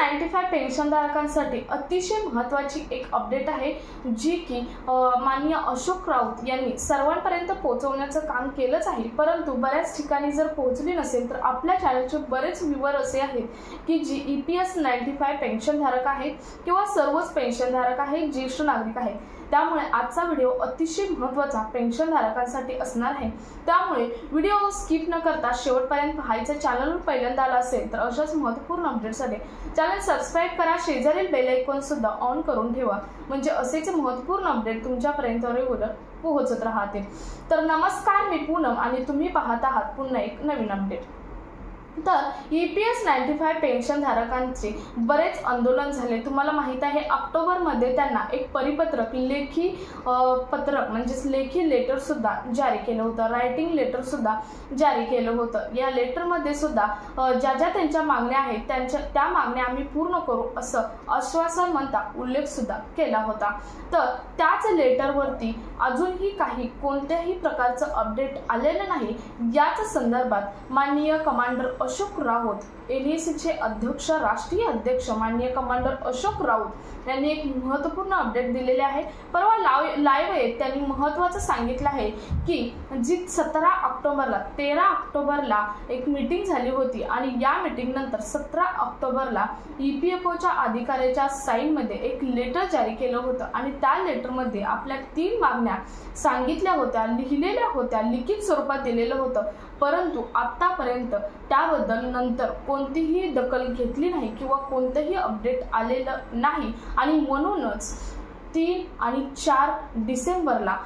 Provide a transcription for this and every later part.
95 पेन्शनधारकांसाठी अतिशय महत्त्वाची एक अपडेट आहे, जी की माननीय अशोक राऊत यांनी सर्वांपर्यंत पोहोचवण्याचं काम केलंच आहे, परंतु बऱ्याच ठिकाणी जर पोहोचली नसेल तर आपल्या चॅनलचे बरेच व्ह्यूअर असे आहेत की जी EPS 95 पेन्शनधारक आहेत किंवा सर्वच पेन्शनधारक आहेत, ज्येष्ठ नागरिक आहेत। त्यामुळे आजचा व्हिडिओ अतिशय महत्त्वाचा पेन्शनधारकांसाठी असणार आहे, त्यामुळे व्हिडिओ स्किप न करता शेवटपर्यंत पाहायचं। चॅनलवर पहिल्यांदा आला असेल तर अशाच महत्त्वपूर्ण अपडेट्ससाठी चॅनल सबस्क्राइब करा, शेजारील बेल आयकॉन सुद्धा ऑन करून ठेवा, म्हणजे असेच महत्त्वपूर्ण अपडेट तुमच्यापर्यंत रेग्युलर पोहोचत राहतील। तर नमस्कार, मी पूनम आणि तुम्ही पाहत आहात पुन्हा एक नवीन अपडेट। तर EPS 95 पेन्शनधारकांचे बरेच आंदोलन झाले। तुम्हाला माहित आहे ऑक्टोबरमध्ये त्यांना एक परिपत्रक लेखी पत्रक म्हणजेच लेखी लेटर सुद्धा जारी केलं होतं, रायटिंग लेटर सुद्धा जारी केलं होतं। या लेटरमध्ये सुद्धा ज्या ज्या त्यांच्या मागण्या आहेत त्या मागण्या आम्ही पूर्ण करू असं आश्वासन म्हणता उल्लेख सुद्धा केला होता। तर त्याच लेटरवरती अजूनही कोणत्याही प्रकारचं अपडेट आलेलं नाही। याच संदर्भात माननीय कमांडर अशोक राऊत NSCचे अध्यक्ष, राष्ट्रीय अध्यक्ष माननीय कमांडर अशोक राऊत यांनी एक महत्त्वपूर्ण अपडेट दिलेले आहे। परवा लाईव्ह आहे त्यांनी महत्त्वाचं सांगितलं आहे की जी 13 ऑक्टोबरला एक मीटिंग झाली होती आणि या मीटिंग नंतर 17 ऑक्टोबरला EPFOच्या अधिकाऱ्याच्या साईनमध्ये एक लेटर जारी केलं होतं आणि त्या लेटरमध्ये आपल्या 3 मागण्या सांगितल्या होत्या, लिहिलेल्या होत्या, लिखित स्वरूपात दिलेलं होतं, परंतु आतापर्यंत त्याबद्दल नंतर कोणतीही दखल घेतली नाही किंवा कोणतेही अपडेट आलेलं नाही आणि म्हणूनच 3 आणि 4 डिसेंबरला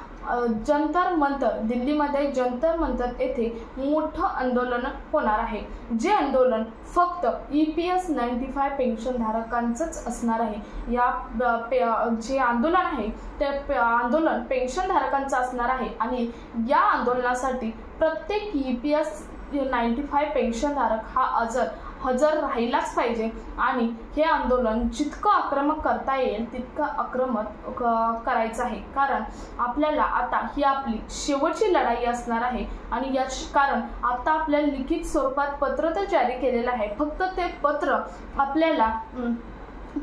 जंतर मंतर दिल्लीमध्ये जंतर मंतर येथे मोठं आंदोलन होणार आहे। जे आंदोलन फक्त EPS 95 पेन्शनधारकांचंच असणार आहे। या जे आंदोलन आहे ते आंदोलन पेन्शनधारकांचं असणार आहे आणि या आंदोलनासाठी प्रत्येक EPS 95 पेन्शनधारक हा हजर राहिलाच पाहिजे आणि हे आंदोलन जितकं आक्रमक करता येईल तितकं आक्रमक करायचं आहे, कारण आपल्याला आता ही आपली शेवटची लढाई असणार आहे आणि कारण आता आपल्याला लिखित स्वरूपात पत्र तर जारी केलेलं आहे, फक्त ते पत्र आपल्याला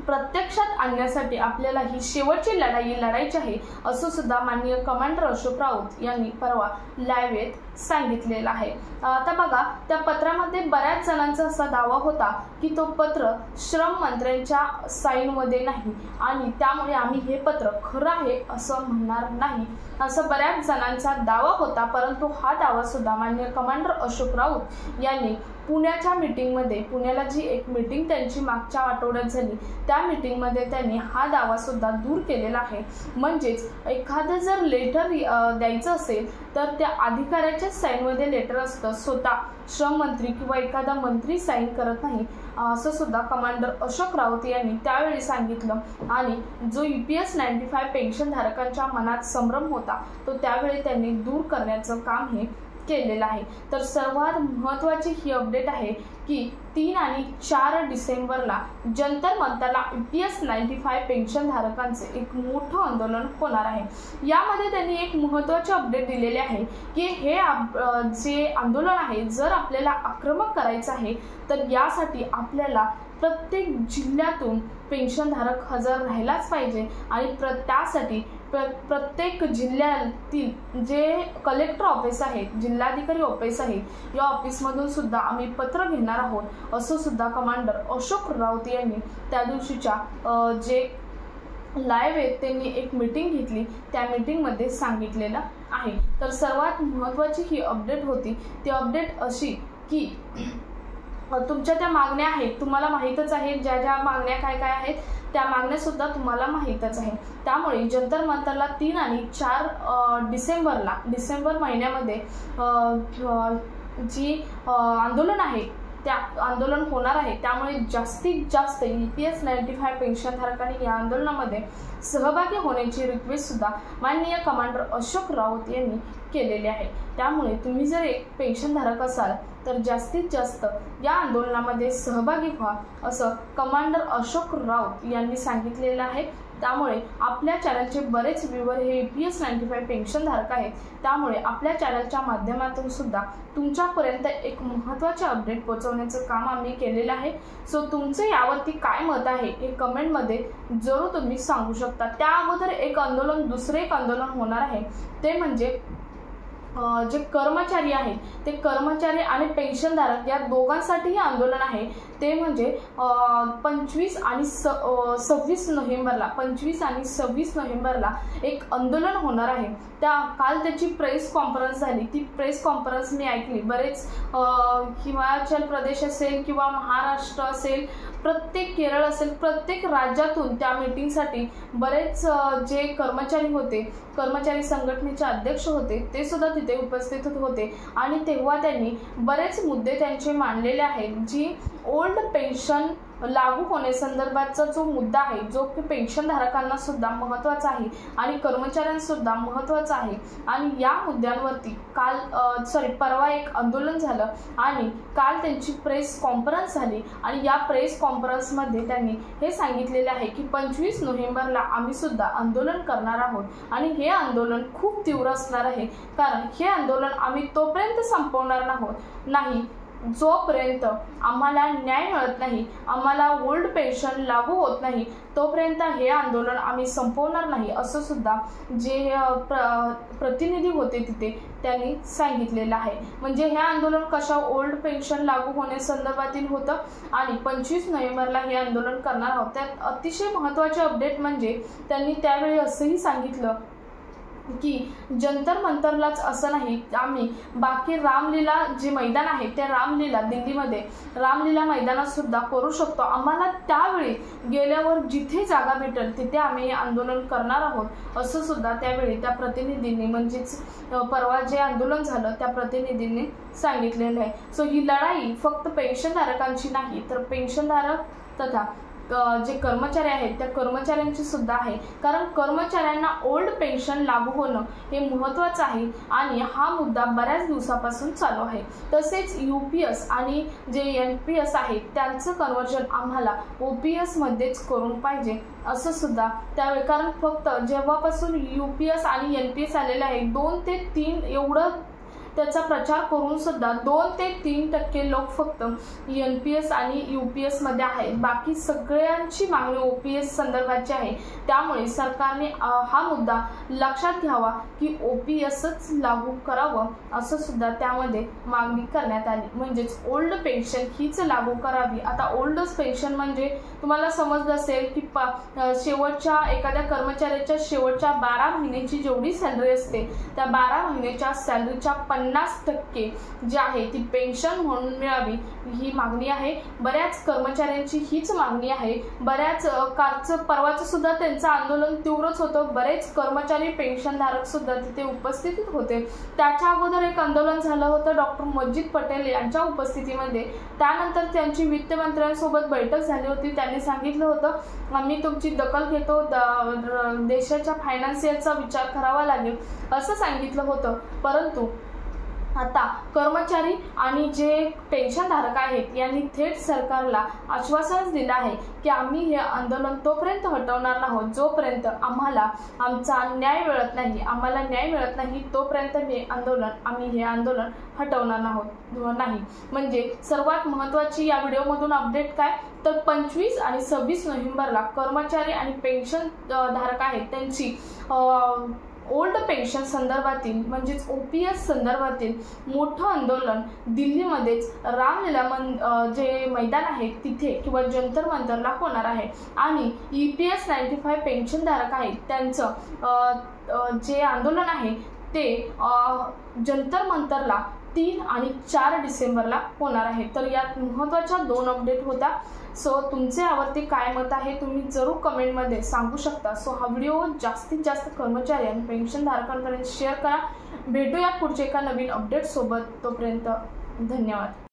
प्रत्यक्षात आणण्यासाठी आपल्याला ही शेवटची लढाई लढायची आहे असं सुद्धा माननीय कमांडर अशोक राऊत यांनी परवा लाईव्हत सांगितलेलं आहे। आता बघा, त्या पत्रामध्ये बऱ्याच जणांचा असा दावा होता की तो पत्र श्रम मंत्र्यांच्या साईनमध्ये नाही आणि त्यामुळे आम्ही हे पत्र खरं आहे असं म्हणणार नाही, असं बऱ्याच जणांचा दावा होता, परंतु हा दावा सुद्धा माननीय कमांडर अशोक राऊत यांनी पुण्याच्या मीटिंगमध्ये, पुण्याला जी एक मीटिंग त्यांची मागच्या आठवड्यात झाली त्या मीटिंगमध्ये त्यांनी हा दावा सुद्धा दूर केलेला आहे। म्हणजेच एखादं जर लेटर द्यायचं असेल तर त्या अधिकाऱ्याच्या साईनमध्ये लेटर असतं, स्वतः श्रम मंत्री किंवा एखादा मंत्री साईन करत नाही असं सुद्धा कमांडर अशोक राऊत यांनी त्यावेळी सांगितलं आणि जो EPS 95 पेन्शनधारकांच्या मनात संभ्रम होता तो त्यावेळी त्यांनी दूर करण्याचं काम हे केलेलं आहे। तर सर्वात महत्त्वाची ही अपडेट आहे की 3 आणि 4 डिसेंबरला जंतर मंतरला EPS 95 पेन्शनधारकांचे एक मोठं आंदोलन होणार आहे। यामध्ये त्यांनी एक महत्त्वाचे अपडेट दिलेले आहे की हे जे आंदोलन आहे जर आपल्याला आक्रमक करायचं आहे तर यासाठी आपल्याला प्रत्येक जिल्ह्यातून पेन्शनधारक हजर राहिलाच पाहिजे आणि त्यासाठी प्रत्येक जिल्ह्यातील जे कलेक्टर ऑफिस आहे, जिल्हाधिकारी ऑफिस आहे, या ऑफिसमधून सुद्धा आम्ही पत्र घेणार आहोत असं सुद्धा कमांडर अशोक राऊत यांनी त्या दिवशीच्या जे लाईव्ह आहे त्यांनी एक मीटिंग घेतली त्या मीटिंगमध्ये सांगितलेलं आहे। तर सर्वात महत्त्वाची ही अपडेट होती, ती अपडेट अशी की तुमच्या त्या मागण्या आहेत, तुम्हाला माहीतच आहे ज्या ज्या मागण्या काय आहेत त्या मागण्या सुद्धा तुम्हाला माहीतच आहे। त्यामुळे जंतर मंतरला 3 आणि 4 डिसेंबर महिन्यामध्ये जी आंदोलन आहे त्या आंदोलन होणार आहे, त्यामुळे जास्तीत जास्त EPS 95 पेन्शनधारकांनी या आंदोलनामध्ये सहभागी होण्याची रिक्वेस्ट सुद्धा माननीय कमांडर अशोक राऊत यांनी केलेली आहे। त्यामुळे तुम्ही जर एक पेन्शनधारक असाल तर जास्तीत जास्त या आंदोलनामध्ये सहभागी व्हा असं कमांडर अशोक राऊत यांनी सांगितलेलं आहे। त्यामुळे आपल्या चॅनलचे बरेच व्ह्यूवर हे EPS 95 पेन्शनधारक आहेत। त्यामुळे आपल्या चॅनलच्या माध्यमातून सुद्धा तुमच्यापर्यंत एक महत्त्वाचे अपडेट पोहोचवण्याचं काम आम्ही केलेलं आहे। सो तुमचं यावरती काय मत आहे हे कमेंटमध्ये जरूर तुम्ही सांगू शकता। त्या अगोदर दुसरे एक आंदोलन होणार आहे, ते म्हणजे जे कर्मचारी आहेत ते कर्मचारी आणि पेन्शनधारक या दोघांसाठीही आंदोलन आहे। ते म्हणजे 25 आणि 26 नोव्हेंबरला एक आंदोलन होणार आहे। काल त्याची प्रेस कॉन्फरन्स झाली। ती प्रेस कॉन्फरन्स मी ऐकली। बरेच हिमाचल प्रदेश असेल किंवा महाराष्ट्र असेल, प्रत्येक केरळ असेल, प्रत्येक राज्यातून त्या मीटिंगसाठी बरेच जे कर्मचारी होते, कर्मचारी संघटनेचे अध्यक्ष होते, ते सुद्धा तिथे उपस्थित होते आणि तेव्हा त्यांनी बरेच मुद्दे त्यांचे मांडलेले आहेत। जी ओल्ड पेन्शन लागू होण्यासंदर्भातचा जो मुद्दा आहे, जो की पेन्शनधारकांना सुद्धा महत्त्वाचा आहे आणि कर्मचाऱ्यांसुद्धा महत्त्वाचा आहे। आणि या मुद्द्यांवरती परवा एक आंदोलन झालं आणि काल त्यांची प्रेस कॉन्फरन्स झाली आणि या प्रेस कॉन्फरन्समध्ये त्यांनी हे सांगितलेले आहे की 25 नोव्हेंबरला आम्ही सुद्धा आंदोलन करणार आहोत आणि हे आंदोलन खूप तीव्र असणार आहे, कारण हे आंदोलन आम्ही तोपर्यंत संपवणार नाही जोपर्यंत आम्हाला न्याय मिळत नाही, आम्हाला ओल्ड पेन्शन लागू होत नाही, तोपर्यंत हे आंदोलन आम्ही संपवणार नाही, असं सुद्धा जे प्रतिनिधी होते तिथे त्यांनी सांगितलेलं आहे। म्हणजे हे आंदोलन ओल्ड पेन्शन लागू होण्यासंदर्भातील होतं आणि 25 नोव्हेंबरला हे आंदोलन करणार आहोत। त्यात अतिशय महत्त्वाचे अपडेट म्हणजे त्यांनी त्यावेळी असंही सांगितलं की जंतर मंतरलाच असं नाही, आम्ही बाकी रामलीला जे मैदान आहे त्या रामलीला दिल्लीमध्ये रामलीला मैदानात सुद्धा करू शकतो। आम्हाला त्यावेळी गेल्यावर जिथे जागा भेटेल तिथे आम्ही आंदोलन करणार आहोत, असं सुद्धा त्यावेळी त्या प्रतिनिधींनी, म्हणजेच परवा जे आंदोलन झालं त्या प्रतिनिधींनी सांगितलेलं आहे। सो ही लढाई फक्त पेन्शनधारकांची नाही, तर पेन्शनधारक तथा जे कर्मचारी आहेत त्या कर्मचाऱ्यांची सुद्धा आहे, कारण कर्मचाऱ्यांना ओल्ड पेन्शन लागू होणं हे महत्त्वाचं आहे आणि हा मुद्दा बऱ्याच दिवसापासून चालू आहे। तसेच UPS आणि जे NPS आहे त्यांचं कन्व्हर्जन आम्हाला OPS मध्येच करून पाहिजे, असं सुद्धा त्यावेळी, कारण फक्त जेव्हापासून UPS आणि NPS आलेले आहे 2 ते 3 एवढं त्याचा प्रचार करून सुद्धा 2 ते 3% लोक फक्त NPS आणि UPS मध्ये आहेत, बाकी सगळ्यांची मागणी OPS संदर्भाची आहे। त्यामुळे सरकारने हा मुद्दा लक्षात घ्यावा की OPSच लागू करावं, असं सुद्धा त्यामध्ये मागणी करण्यात आली। म्हणजेच ओल्ड पेन्शन हीच लागू करावी। आता ओल्ड पेन्शन म्हणजे तुम्हाला समजलं असेल की शेवटच्या एखाद्या कर्मचाऱ्याच्या शेवटच्या 12 महिन्याची जेवढी सॅलरी असते त्या 12 महिन्याच्या सॅलरीच्या 50% जी आहे ती पेन्शन म्हणून मिळावी, ही मागणी आहे। बऱ्याच कर्मचाऱ्यांची हीच मागणी आहे। बऱ्याच परवाचं सुद्धा त्यांचं आंदोलन तीव्रच होतं। बरेच कर्मचारी पेन्शनधारक सुद्धा तिथे उपस्थित होते। त्याच्या अगोदर एक आंदोलन झालं होतं डॉक्टर मजिद पटेल यांच्या उपस्थितीमध्ये। त्यानंतर त्यांची वित्तमंत्र्यांसोबत बैठक झाली होती। त्यांनी सांगितलं होतं आम्ही तुमची दखल घेतो, देशाच्या फायनान्शियलचा विचार करावा लागेल, असं सांगितलं होतं। परंतु आता कर्मचारी आणि जे पेन्शनधारक आहेत यांनी थेट सरकारला आश्वासन दिलं आहे की आम्ही हे आंदोलन तोपर्यंत हटवणार नाहोत जोपर्यंत आम्हाला आमचा न्याय मिळत नाही, आम्हाला न्याय मिळत नाही तोपर्यंत आम्ही हे आंदोलन हटवणार नाही। म्हणजे सर्वात महत्त्वाची या व्हिडिओमधून अपडेट काय, तर 25 आणि 26 नोव्हेंबरला कर्मचारी आणि पेन्शन धारक आहेत त्यांची ओल्ड पेन्शन संदर्भातील म्हणजेच OPS संदर्भातील मोठं आंदोलन दिल्लीमध्येच रामलीला जे मैदान आहे तिथे किंवा जंतर मंतरला होणार आहे आणि EPS 95 पेन्शनधारक आहेत त्यांचं जे आंदोलन आहे ते जंतर मंतरला 3 आणि 4 डिसेंबरला होणार आहे। तर यात महत्त्वाच्या 2 अपडेट होता। सो तुमचे यावरती काय मत आहे तुम्ही जरूर कमेंटमध्ये सांगू शकता। सो हा व्हिडिओ जास्तीत जास्त कर्मचारी आणि पेन्शनधारकांपर्यंत शेअर करा। भेटूया पुढच्या एका नवीन अपडेट सोबत, तोपर्यंत धन्यवाद।